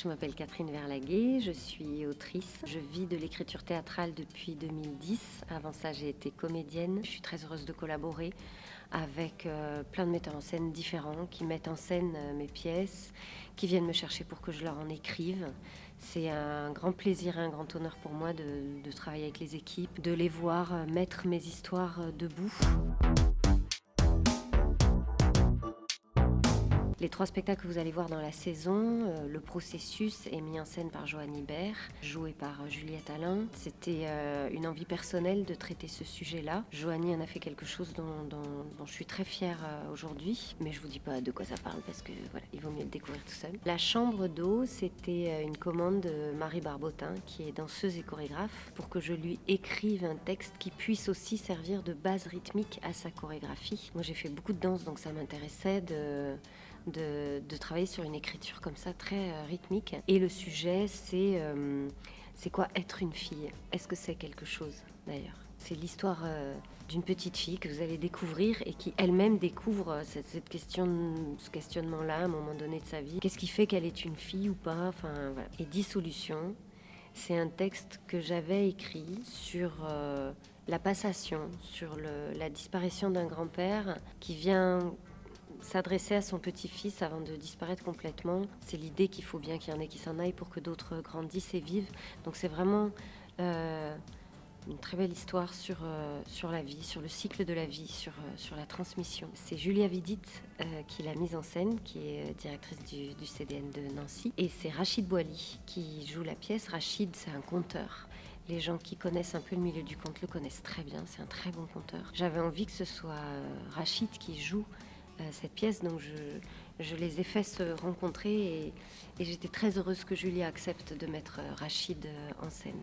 Je m'appelle Catherine Verlaguet, je suis autrice. Je vis de l'écriture théâtrale depuis 2010. Avant ça, j'ai été comédienne. Je suis très heureuse de collaborer avec plein de metteurs en scène différents qui mettent en scène mes pièces, qui viennent me chercher pour que je leur en écrive. C'est un grand plaisir et un grand honneur pour moi de travailler avec les équipes, de les voir mettre mes histoires debout. Les 3 spectacles que vous allez voir dans la saison, Le Processus est mis en scène par Joanne Ibert, joué par Juliette Allain. C'était une envie personnelle de traiter ce sujet-là. Joanie en a fait quelque chose dont je suis très fière aujourd'hui, mais je vous dis pas de quoi ça parle parce que voilà, il vaut mieux le découvrir tout seul. La Chambre d'eau, c'était une commande de Marie Barbotin, qui est danseuse et chorégraphe, pour que je lui écrive un texte qui puisse aussi servir de base rythmique à sa chorégraphie. Moi, j'ai fait beaucoup de danse, donc ça m'intéressait de travailler sur une écriture comme ça, très rythmique. Et le sujet, c'est quoi être une fille? Est-ce que c'est quelque chose, d'ailleurs? C'est l'histoire d'une petite fille que vous allez découvrir et qui elle-même découvre ce questionnement-là à un moment donné de sa vie. Qu'est-ce qui fait qu'elle est une fille ou pas? Enfin, voilà. Et Dissolution, c'est un texte que j'avais écrit sur la passation, sur la disparition d'un grand-père qui vient s'adresser à son petit-fils avant de disparaître complètement. C'est l'idée qu'il faut bien qu'il y en ait qui s'en aillent pour que d'autres grandissent et vivent. Donc c'est vraiment une très belle histoire sur la vie, sur le cycle de la vie, sur la transmission. C'est Julia Vidit qui l'a mise en scène, qui est directrice du CDN de Nancy. Et c'est Rachid Boily qui joue la pièce. Rachid, c'est un conteur. Les gens qui connaissent un peu le milieu du conte le connaissent très bien, c'est un très bon conteur. J'avais envie que ce soit Rachid qui joue cette pièce, donc je les ai fait se rencontrer et j'étais très heureuse que Julia accepte de mettre Rachid en scène.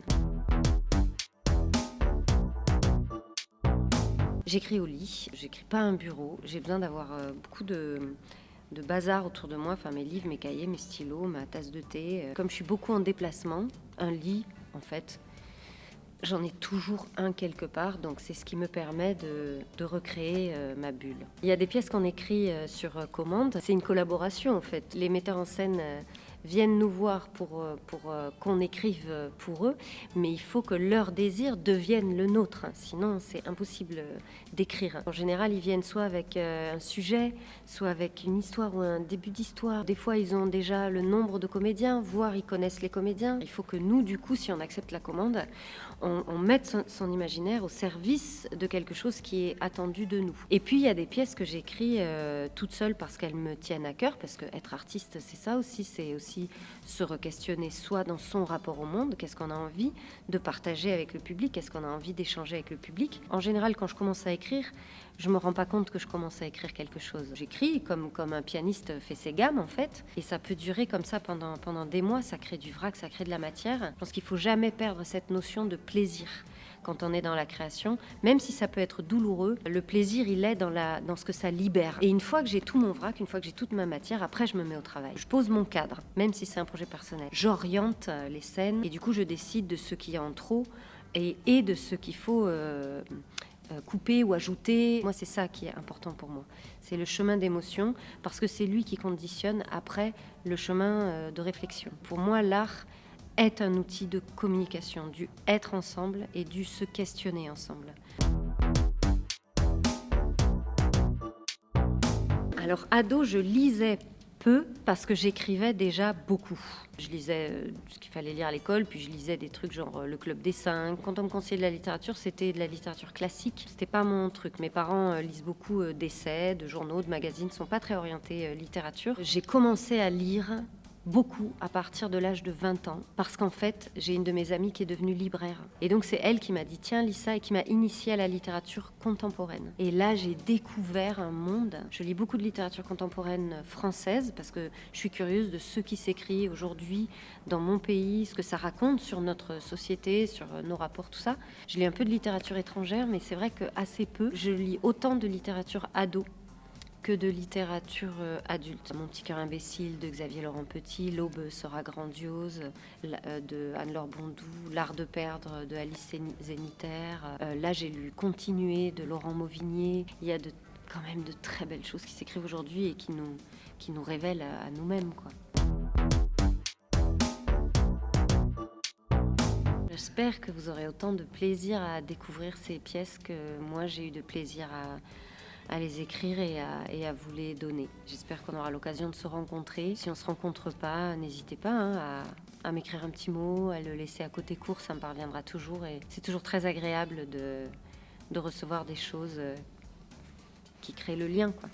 J'écris au lit, j'écris pas à un bureau, j'ai besoin d'avoir beaucoup de bazar autour de moi, enfin mes livres, mes cahiers, mes stylos, ma tasse de thé. Comme je suis beaucoup en déplacement, un lit en fait, j'en ai toujours un quelque part, donc c'est ce qui me permet de recréer ma bulle. Il y a des pièces qu'on écrit sur commande, c'est une collaboration en fait. Les metteurs en scène viennent nous voir pour qu'on écrive pour eux, mais il faut que leur désir devienne le nôtre, hein. Sinon c'est impossible d'écrire. En général, ils viennent soit avec un sujet, soit avec une histoire ou un début d'histoire. Des fois, ils ont déjà le nombre de comédiens, voire ils connaissent les comédiens. Il faut que nous, du coup, si on accepte la commande, on mette son imaginaire au service de quelque chose qui est attendu de nous. Et puis, il y a des pièces que j'écris toute seule parce qu'elles me tiennent à cœur, parce que être artiste, c'est ça aussi, c'est aussi se re-questionner soit dans son rapport au monde, qu'est-ce qu'on a envie de partager avec le public, qu'est-ce qu'on a envie d'échanger avec le public. En général, quand je commence à écrire, je me rends pas compte que je commence à écrire quelque chose. J'écris comme un pianiste fait ses gammes en fait, et ça peut durer comme ça pendant des mois, ça crée du vrac, ça crée de la matière. Je pense qu'il faut jamais perdre cette notion de plaisir quand on est dans la création, même si ça peut être douloureux, le plaisir il est dans ce que ça libère. Et une fois que j'ai tout mon vrac, une fois que j'ai toute ma matière, après je me mets au travail. Je pose mon cadre, même si c'est un projet personnel. J'oriente les scènes et du coup je décide de ce qu'il y a en trop et de ce qu'il faut couper ou ajouter. Moi, c'est ça qui est important pour moi. C'est le chemin d'émotion, parce que c'est lui qui conditionne après le chemin de réflexion. Pour moi, l'art est un outil de communication, du être ensemble et du se questionner ensemble. Alors, ado, je lisais peu parce que j'écrivais déjà beaucoup. Je lisais ce qu'il fallait lire à l'école, puis je lisais des trucs genre Le Club des 5. Quand on me conseillait de la littérature, c'était de la littérature classique. C'était pas mon truc. Mes parents lisent beaucoup d'essais, de journaux, de magazines, sont pas très orientés littérature. J'ai commencé à lire beaucoup à partir de l'âge de 20 ans, parce qu'en fait, j'ai une de mes amies qui est devenue libraire. Et donc, c'est elle qui m'a dit « Tiens, lis ça » et qui m'a initiée à la littérature contemporaine. Et là, j'ai découvert un monde. Je lis beaucoup de littérature contemporaine française, parce que je suis curieuse de ce qui s'écrit aujourd'hui dans mon pays, ce que ça raconte sur notre société, sur nos rapports, tout ça. Je lis un peu de littérature étrangère, mais c'est vrai que assez peu. Je lis autant de littérature ado que de littérature adulte. Mon petit cœur imbécile de Xavier Laurent Petit, L'aube sera grandiose de Anne-Laure Bondou, L'art de perdre de Alice Zénitaire. Là, j'ai lu Continuer de Laurent Mauvigné. Il y a quand même de très belles choses qui s'écrivent aujourd'hui et qui nous révèlent à nous-mêmes, quoi. j'espère que vous aurez autant de plaisir à découvrir ces pièces que moi j'ai eu de plaisir à les écrire et à vous les donner. J'espère qu'on aura l'occasion de se rencontrer. Si on ne se rencontre pas, n'hésitez pas à m'écrire un petit mot, à le laisser à côté court, ça me parviendra toujours. Et c'est toujours très agréable de recevoir des choses qui créent le lien, quoi.